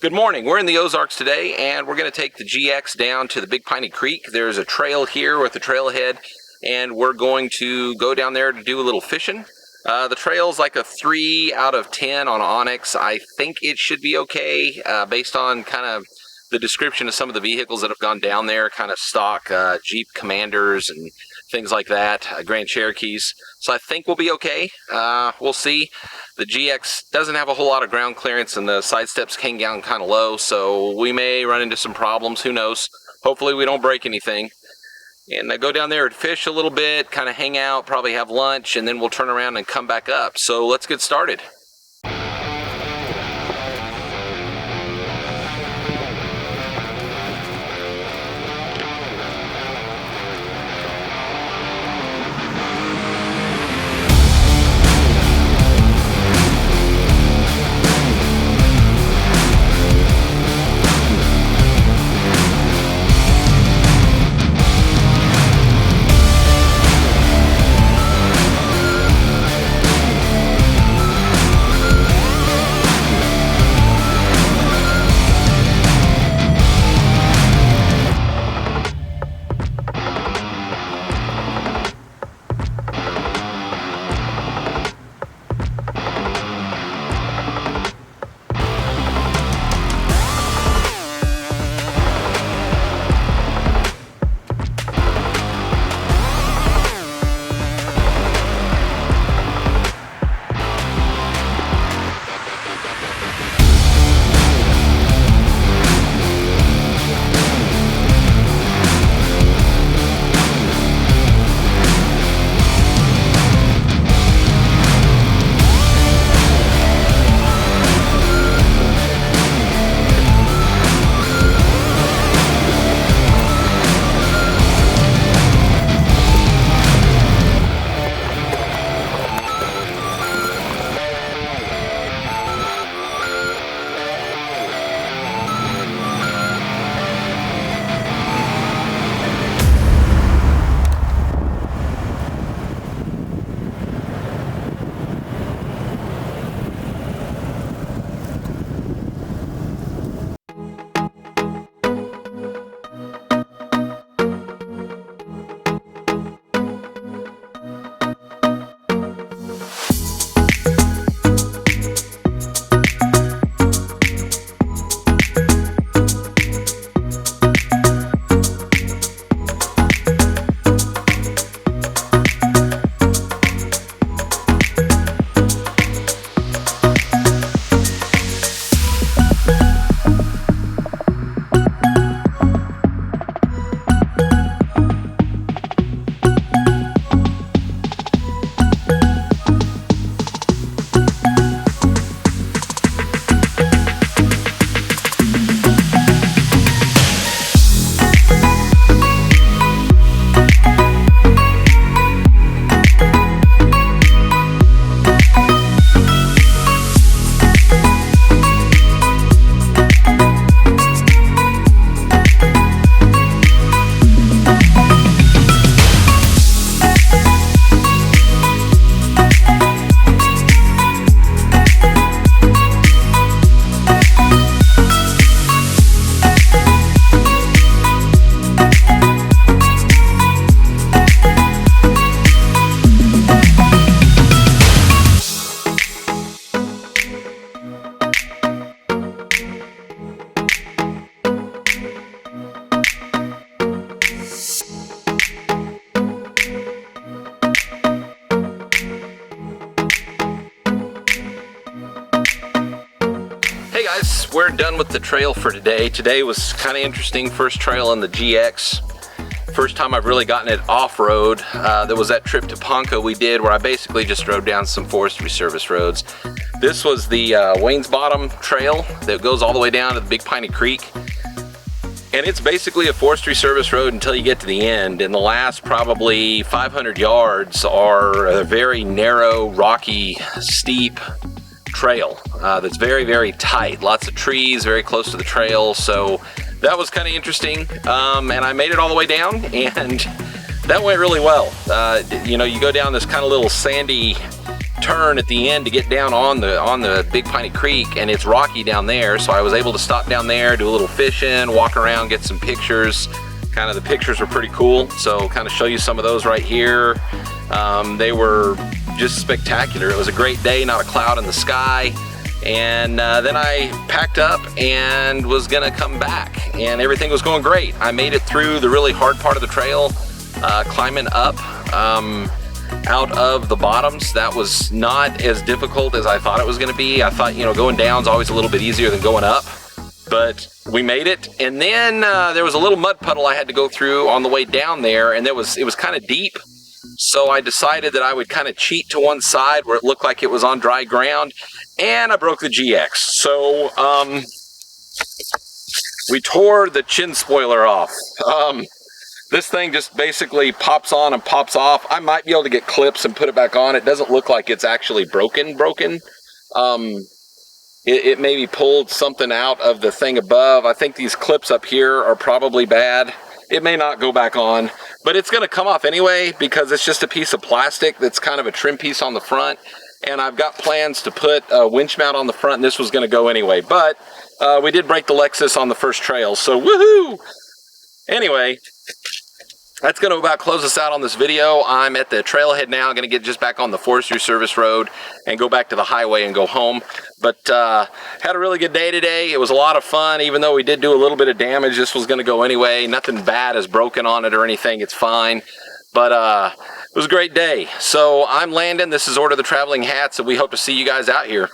Good morning. We're in the Ozarks today, and we're going to take the GX down to the Big Piney Creek. There's a trail here with the trailhead, and we're going to go down there to do a little fishing. The trail's like a 3 out of 10 on Onyx. I think it should be okay based on kind of the description of some of the vehicles that have gone down there, kind of stock Jeep Commanders and things like that, Grand Cherokees. So I think we'll be okay. We'll see. The GX doesn't have a whole lot of ground clearance, and the side steps hang down kind of low, so we may run into some problems. Who knows? Hopefully we don't break anything. And I go down there and fish a little bit, kind of hang out, probably have lunch, and then we'll turn around and come back up. So let's get started. Hey guys, we're done with the trail for today. Today was kind of interesting. First trail on the GX. First time I've really gotten it off-road. There was that trip to Ponca we did where I basically just rode down some Forestry Service roads. This was the Wainscott trail that goes all the way down to the Big Piney Creek. And it's basically a Forestry Service road until you get to the end. And the last probably 500 yards are a very narrow, rocky, steep trail that's very, very tight. Lots of trees very close to the trail. So that was kind of interesting. And I made it all the way down, and that went really well. You know, you go down this kind of little sandy turn at the end to get down on the Big Piney Creek, and it's rocky down there, so I was able to stop down there, do a little fishing, walk around, get some pictures. Kind of the pictures were pretty cool, so kind of show you some of those right here. They were just spectacular. It was a great day, not a cloud in the sky. And then I packed up and was gonna come back, and everything was going great. I made it through the really hard part of the trail, climbing up out of the bottoms. That was not as difficult as I thought it was gonna be. I thought, you know, going down is always a little bit easier than going up, but we made it. And then there was a little mud puddle I had to go through on the way down there, and it was kind of deep. So I decided that I would kind of cheat to one side where it looked like it was on dry ground, and I broke the GX. So we tore the chin spoiler off. This thing just basically pops on and pops off. I might be able to get clips and put it back on. It doesn't look like it's actually broken. It maybe pulled something out of the thing above. I think these clips up here are probably bad. It may not go back on, but it's gonna come off anyway because it's just a piece of plastic that's kind of a trim piece on the front. And I've got plans to put a winch mount on the front, and this was gonna go anyway. But we did break the Lexus on the first trail, so woohoo! Anyway, that's going to about close us out on this video. I'm at the trailhead now. I'm going to get just back on the Forestry Service Road and go back to the highway and go home. But had a really good day today. It was a lot of fun. Even though we did do a little bit of damage, this was going to go anyway. Nothing bad is broken on it or anything. It's fine. But it was a great day. So I'm Landon. This is Order the Traveling Hats, and we hope to see you guys out here.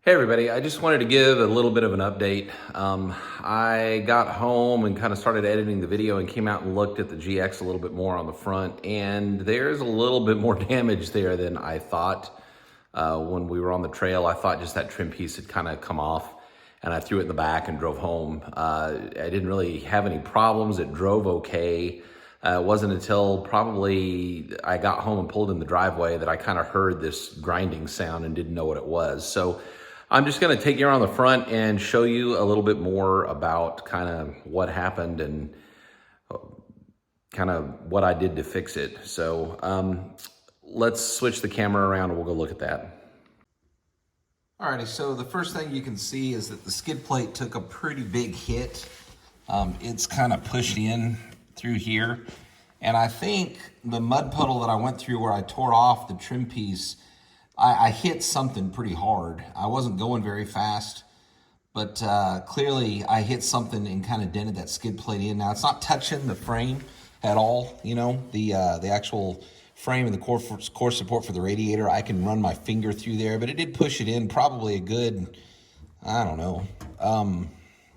Hey everybody, I just wanted to give a little bit of an update. I got home and kind of started editing the video and came out and looked at the GX a little bit more on the front, and there's a little bit more damage there than I thought when we were on the trail. I thought just that trim piece had kind of come off, and I threw it in the back and drove home. I didn't really have any problems. It drove okay. It wasn't until probably I got home and pulled in the driveway that I kind of heard this grinding sound and didn't know what it was. So I'm just gonna take you around the front and show you a little bit more about kind of what happened and kind of what I did to fix it. So let's switch the camera around and we'll go look at that. Alrighty, so the first thing you can see is that the skid plate took a pretty big hit. It's kind of pushed in through here. And I think the mud puddle that I went through where I tore off the trim piece, I hit something pretty hard. I wasn't going very fast, but clearly I hit something and kind of dented that skid plate in. Now it's not touching the frame at all, you know, the actual frame and the core support for the radiator. I can run my finger through there, but it did push it in probably a good, I don't know,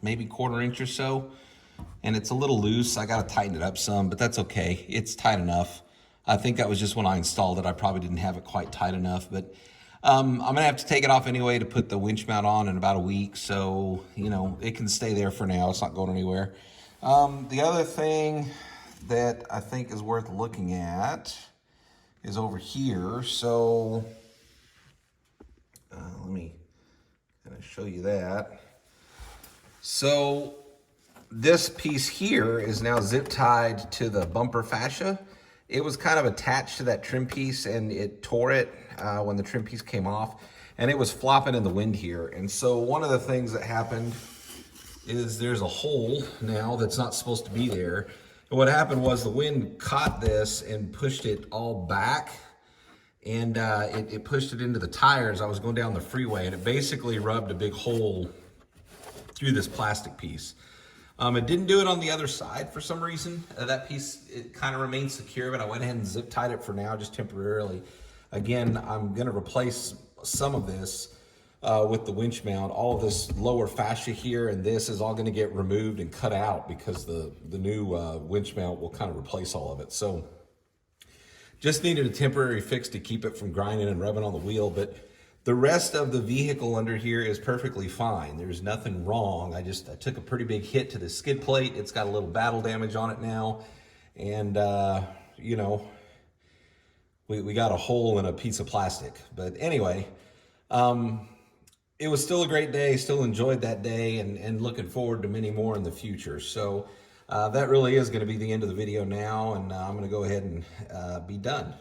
maybe quarter inch or so. And it's a little loose. I got to tighten it up some, but that's okay. It's tight enough. I think that was just when I installed it. I probably didn't have it quite tight enough, but I'm going to have to take it off anyway to put the winch mount on in about a week. So, you know, it can stay there for now. It's not going anywhere. The other thing that I think is worth looking at is over here. So let me kind of show you that. So this piece here is now zip tied to the bumper fascia. It was kind of attached to that trim piece and it tore it when the trim piece came off, and it was flopping in the wind here. And so one of the things that happened is there's a hole now that's not supposed to be there. And what happened was the wind caught this and pushed it all back, and it pushed it into the tires. I was going down the freeway and it basically rubbed a big hole through this plastic piece. It didn't do it on the other side for some reason. That piece, it kind of remains secure, but I went ahead and zip tied it for now, just temporarily. Again, I'm gonna replace some of this with the winch mount. All of this lower fascia here and this is all gonna get removed and cut out because the new winch mount will kind of replace all of it. So just needed a temporary fix to keep it from grinding and rubbing on the wheel, but the rest of the vehicle under here is perfectly fine. There's nothing wrong. I took a pretty big hit to the skid plate. It's got a little battle damage on it now. And, you know, we got a hole in a piece of plastic. But anyway, it was still a great day. Still enjoyed that day and looking forward to many more in the future. So that really is going to be the end of the video now. And I'm going to go ahead and be done.